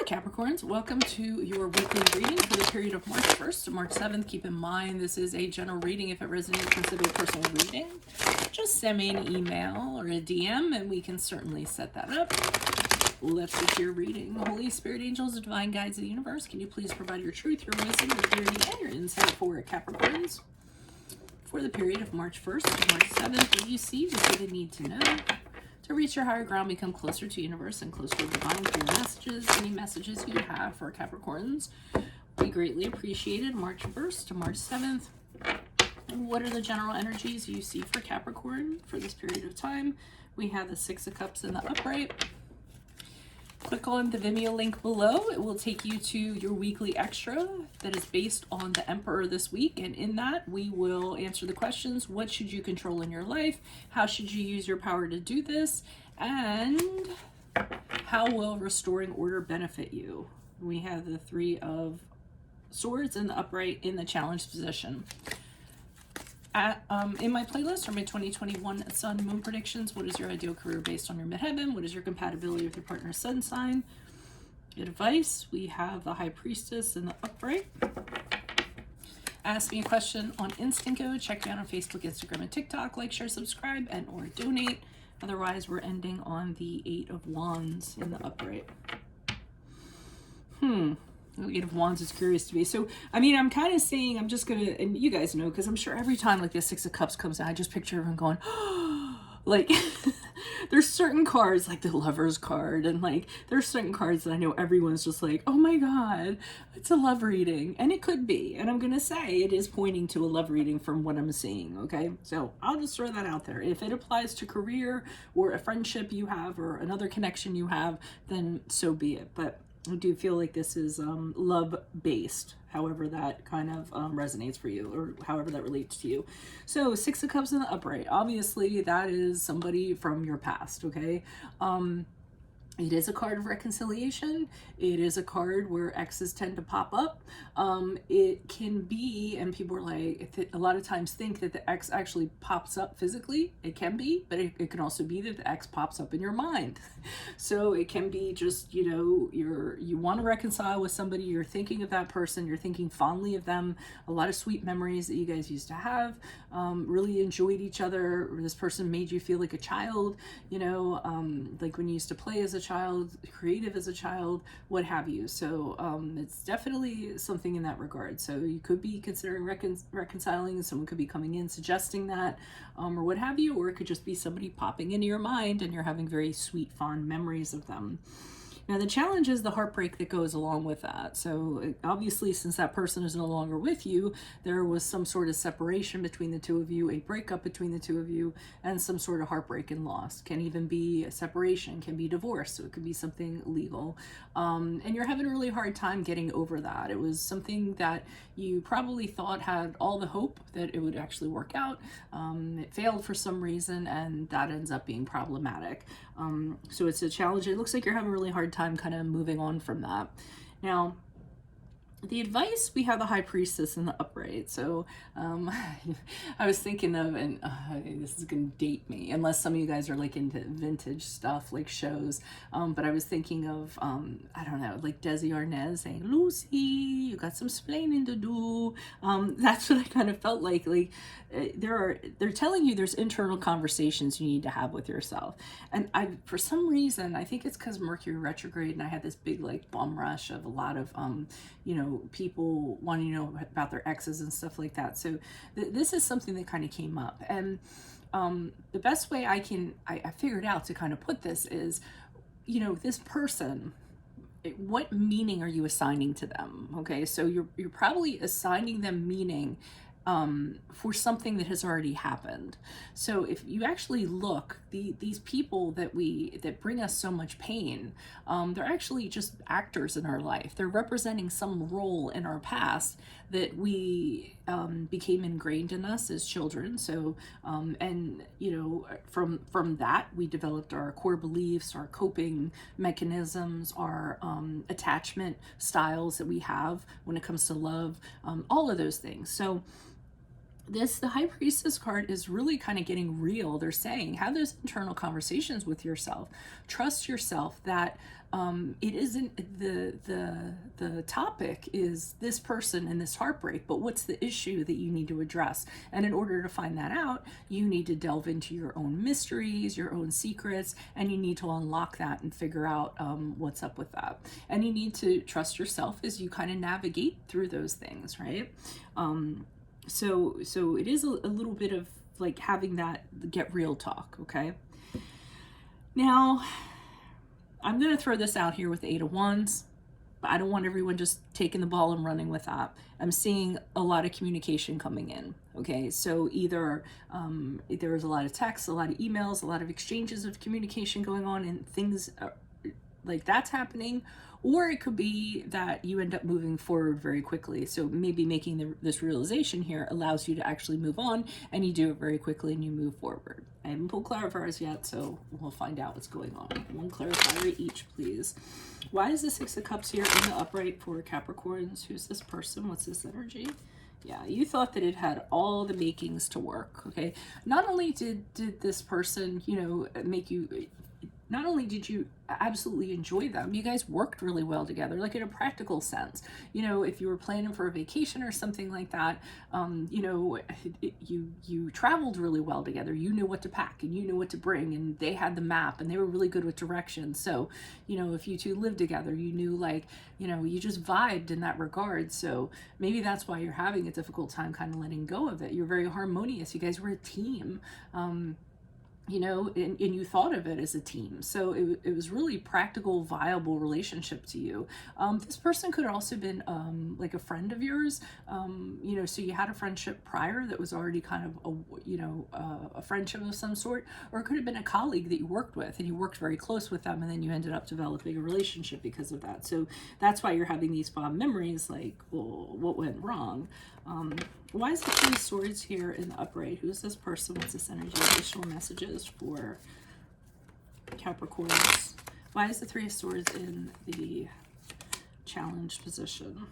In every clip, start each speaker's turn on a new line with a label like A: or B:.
A: Capricorns, welcome to your weekly reading for the period of March 1st to March 7th. Keep in mind, this is a general reading. If it resonates, consider a personal reading. Just send me an email or a DM and we can certainly set that up. Let's get to your reading. Holy Spirit, angels, divine guides of the universe, can you please provide your truth, your wisdom, your clarity, and your insight for Capricorns for the period of March 1st to March 7th? What do you see? What do they need to know? To reach your higher ground, become closer to universe and closer to divine. Clear messages, any messages you have for Capricorns, we greatly appreciated. March 1st to March 7th. What are the general energies you see for Capricorn for this period of time? We have the Six of Cups in the upright. Click on the Vimeo link below. It will take you to your weekly extra that is based on the Emperor this week. And in that, we will answer the questions. What should you control in your life? How should you use your power to do this? And how will restoring order benefit you? We have the Three of Swords in the upright in the challenged position. In my playlist are my 2021 Sun Moon predictions. What is your ideal career based on your midheaven? What is your compatibility with your partner's sun sign? Advice, we have the High Priestess in the upright. Ask me a question on Instinco. Check me out on Facebook, Instagram, and TikTok. Like, share, subscribe, and or donate. Otherwise, we're ending on the Eight of Wands in the upright. The Eight of Wands is curious to me. So, I mean, I'm kind of saying, I'm just going to, and you guys know, because I'm sure every time like the Six of Cups comes out, I just picture everyone going, oh, like, there's certain cards, like the Lover's card, and like, there's certain cards that I know everyone's just like, oh my God, it's a love reading. And it could be. And I'm going to say it is pointing to a love reading from what I'm seeing, okay? So I'll just throw that out there. If it applies to career or a friendship you have or another connection you have, then so be it. But I do feel like this is love-based, however that kind of resonates for you or however that relates to you. So Six of Cups in the upright. Obviously, that is somebody from your past, okay? It is a card of reconciliation. It is a card where exes tend to pop up. It can be, and people are like, a lot of times think that the ex actually pops up physically. It can be, but it can also be that the ex pops up in your mind. So it can be just, you know, you want to reconcile with somebody, you're thinking of that person, you're thinking fondly of them, a lot of sweet memories that you guys used to have, really enjoyed each other. This person made you feel like a child, you know, like when you used to play as a child, creative as a child, what have you. So it's definitely something in that regard. So you could be considering reconciling, someone could be coming in suggesting that, or what have you, or it could just be somebody popping into your mind and you're having very sweet, fond memories of them. Now, the challenge is the heartbreak that goes along with that. So obviously, since that person is no longer with you, there was some sort of separation between the two of you, a breakup between the two of you, and some sort of heartbreak and loss. Can even be a separation, can be divorce, so it could be something legal. And you're having a really hard time getting over that. It was something that you probably thought had all the hope that it would actually work out. It failed for some reason, and that ends up being problematic. So it's a challenge. It looks like you're having a really hard time kind of moving on from that. Now, the advice, we have the High Priestess in the upright. So I was thinking of, and this is going to date me, unless some of you guys are like into vintage stuff, like shows. But I was thinking of, I don't know, like Desi Arnaz saying, Lucy, you got some splaining to do. That's what I kind of felt like. Like they're telling you there's internal conversations you need to have with yourself. And for some reason, I think it's because Mercury retrograde, and I had this big like bum rush of a lot of, you know, people wanting to know about their exes and stuff like that. So this is something that kind of came up. And the best way I figured out to kind of put this is, you know, this person, what meaning are you assigning to them? Okay, so you're probably assigning them meaning for something that has already happened. So if you actually look, these people that bring us so much pain, they're actually just actors in our life. They're representing some role in our past that we became ingrained in us as children. So and you know, from that we developed our core beliefs, our coping mechanisms, our attachment styles that we have when it comes to love, all of those things. So the High Priestess card is really kind of getting real. They're saying, have those internal conversations with yourself. Trust yourself that it isn't the topic is this person and this heartbreak, but what's the issue that you need to address? And in order to find that out, you need to delve into your own mysteries, your own secrets, and you need to unlock that and figure out what's up with that. And you need to trust yourself as you kind of navigate through those things, right? So it is a little bit of like having that get real talk, okay? Now, I'm going to throw this out here with the Eight of Wands, but I don't want everyone just taking the ball and running with that. I'm seeing a lot of communication coming in, okay? So either there's a lot of texts, a lot of emails, a lot of exchanges of communication going on, and things like that's happening, or it could be that you end up moving forward very quickly. So maybe making this realization here allows you to actually move on, and you do it very quickly and you move forward. I haven't pulled clarifiers yet, so we'll find out what's going on. One clarifier each, please. Why is the Six of Cups here in the upright for Capricorns? Who's this person? What's this energy? Yeah, you thought that it had all the makings to work, okay? Not only did this person, you know, make you... Not only did you absolutely enjoy them, you guys worked really well together, like in a practical sense. You know, if you were planning for a vacation or something like that, you know, you traveled really well together. You knew what to pack and you knew what to bring, and they had the map and they were really good with directions. So, you know, if you two lived together, you knew, like, you know, you just vibed in that regard. So maybe that's why you're having a difficult time kind of letting go of it. You're very harmonious. You guys were a team. You know, and you thought of it as a team. So it was really practical, viable relationship to you. This person could have also been like a friend of yours, you know, so you had a friendship prior that was already kind of, a friendship of some sort, or it could have been a colleague that you worked with and you worked very close with them, and then you ended up developing a relationship because of that. So that's why you're having these fond memories, like, well, what went wrong? Why is the Three of Swords here in the upright? Who is this person? What's this energy? Additional messages for Capricorns. Why is the Three of Swords in the challenged position?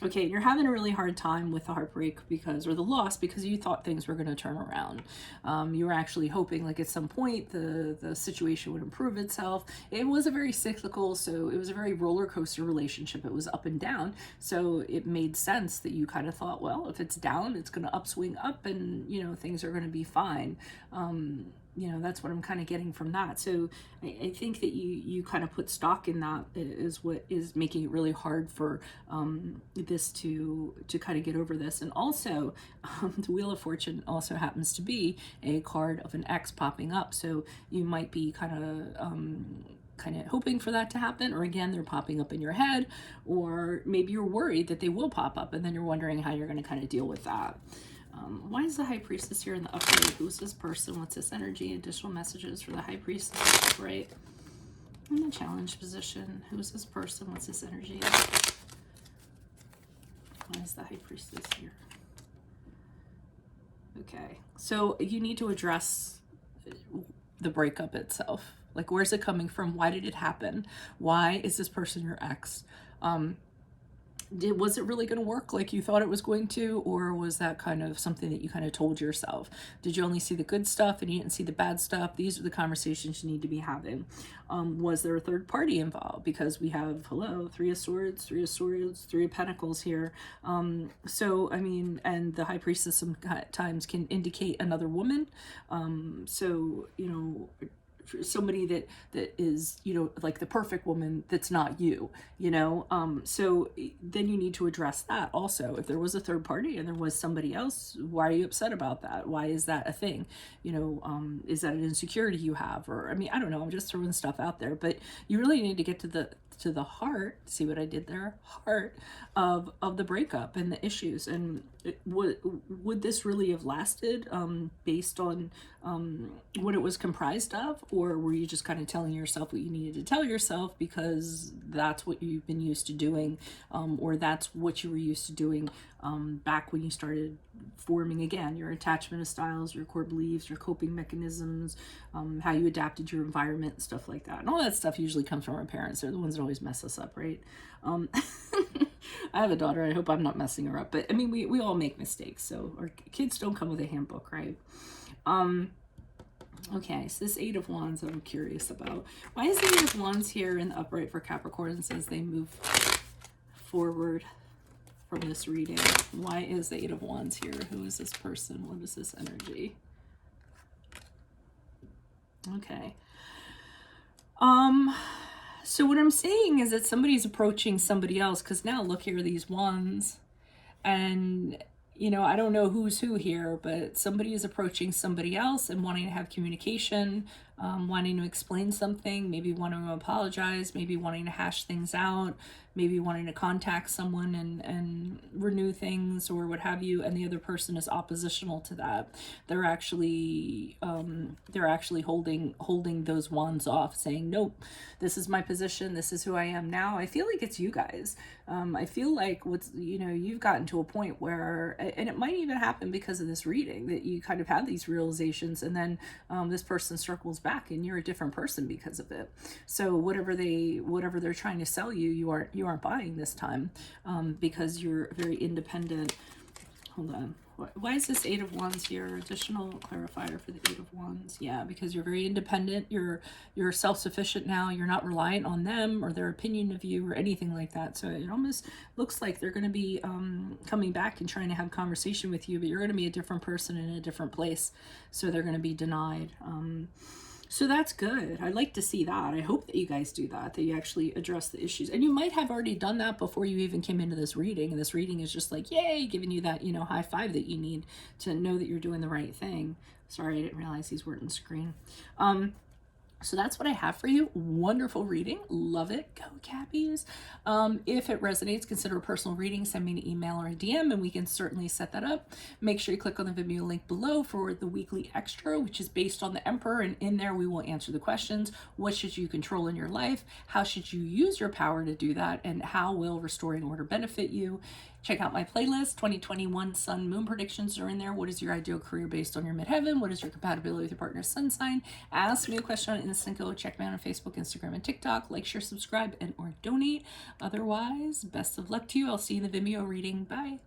A: Okay, you're having a really hard time with the heartbreak or the loss, because you thought things were going to turn around. You were actually hoping, like, at some point the situation would improve itself. It was a very cyclical, so it was a very roller coaster relationship. It was up and down, so it made sense that you kind of thought, well, if it's down, it's going to upswing up, and, you know, things are going to be fine. You know, that's what I'm kind of getting from that. So I think that you kind of put stock in that is what is making it really hard for this to kind of get over this. And also, the Wheel of Fortune also happens to be a card of an ex popping up. So you might be kind of hoping for that to happen, or again, they're popping up in your head, or maybe you're worried that they will pop up, and then you're wondering how you're going to kind of deal with that. Why is the High Priestess here in the upright? Who's this person? What's this energy? Additional messages for the High Priestess upright in the challenge position. Who's this person? What's this energy? Why is the High Priestess here? Okay, so you need to address the breakup itself. Like, where's it coming from? Why did it happen? Why is this person your ex? Was it really going to work like you thought it was going to, or was that kind of something that you kind of told yourself? Did you only see the good stuff and you didn't see the bad stuff? These are the conversations you need to be having. Was there a third party involved? Because we have, Three of Swords, Three of Pentacles here. So, I mean, and the High Priestess sometimes can indicate another woman. So, you know, somebody that is, you know, like the perfect woman that's not you, you know. So then you need to address that also. If there was a third party and there was somebody else, why are you upset about that? Why is that a thing? You know, is that an insecurity you have? Or, I mean, I don't know, I'm just throwing stuff out there, but you really need to get to the heart, see what I did there, heart of the breakup and the issues. And would this really have lasted based on what it was comprised of, or were you just kind of telling yourself what you needed to tell yourself because that's what you've been used to doing, or that's what you were used to doing back when you started forming again your attachment styles, your core beliefs, your coping mechanisms, how you adapted your environment, stuff like that. And all that stuff usually comes from our parents. They're the ones that always mess us up, right? I have a daughter. I hope I'm not messing her up. But I mean, we all make mistakes. So our kids don't come with a handbook, right? Okay, so this Eight of Wands I'm curious about. Why is the Eight of Wands here in the upright for Capricorn and says they move forward from this reading? Why is the Eight of Wands here? Who is this person? What is this energy? Okay. So what I'm saying is that somebody's approaching somebody else, because now look, here are these wands, and you know, I don't know who's who here, but somebody is approaching somebody else and wanting to have communication, wanting to explain something, maybe wanting to apologize, maybe wanting to hash things out, maybe wanting to contact someone and renew things or what have you, and the other person is oppositional to that. They're actually holding those wands off, saying, nope, this is my position, this is who I am now. I feel like it's you guys. I feel like you've gotten to a point where, and it might even happen because of this reading, that you kind of have these realizations, and then this person circles back and you're a different person because of it. So whatever they're trying to sell you, you aren't buying this time, because you're very independent. Hold on. Why is this Eight of Wands here? Additional clarifier for the Eight of Wands. Yeah, because you're very independent. You're self-sufficient now. You're not reliant on them or their opinion of you or anything like that. So it almost looks like they're going to be coming back and trying to have conversation with you, but you're going to be a different person in a different place. So they're going to be denied. So that's good. I'd like to see that. I hope that you guys do that you actually address the issues. And you might have already done that before you even came into this reading. And this reading is just like, yay, giving you that, high five that you need to know that you're doing the right thing. Sorry, I didn't realize these weren't on the screen. So that's what I have for you. Wonderful reading. Love it. Go Cappies. If it resonates, consider a personal reading. Send me an email or a DM and we can certainly set that up. Make sure you click on the Vimeo link below for the weekly extra, which is based on the Emperor. And in there, we will answer the questions. What should you control in your life? How should you use your power to do that? And how will restoring order benefit you? Check out my playlist. 2021 Sun Moon predictions are in there. What is your ideal career based on your midheaven? What is your compatibility with your partner's sun sign? Ask me a question on Instant Go. Check me out on Facebook, Instagram, and TikTok. Like, share, subscribe, and or donate. Otherwise, best of luck to you. I'll see you in the Vimeo reading. Bye.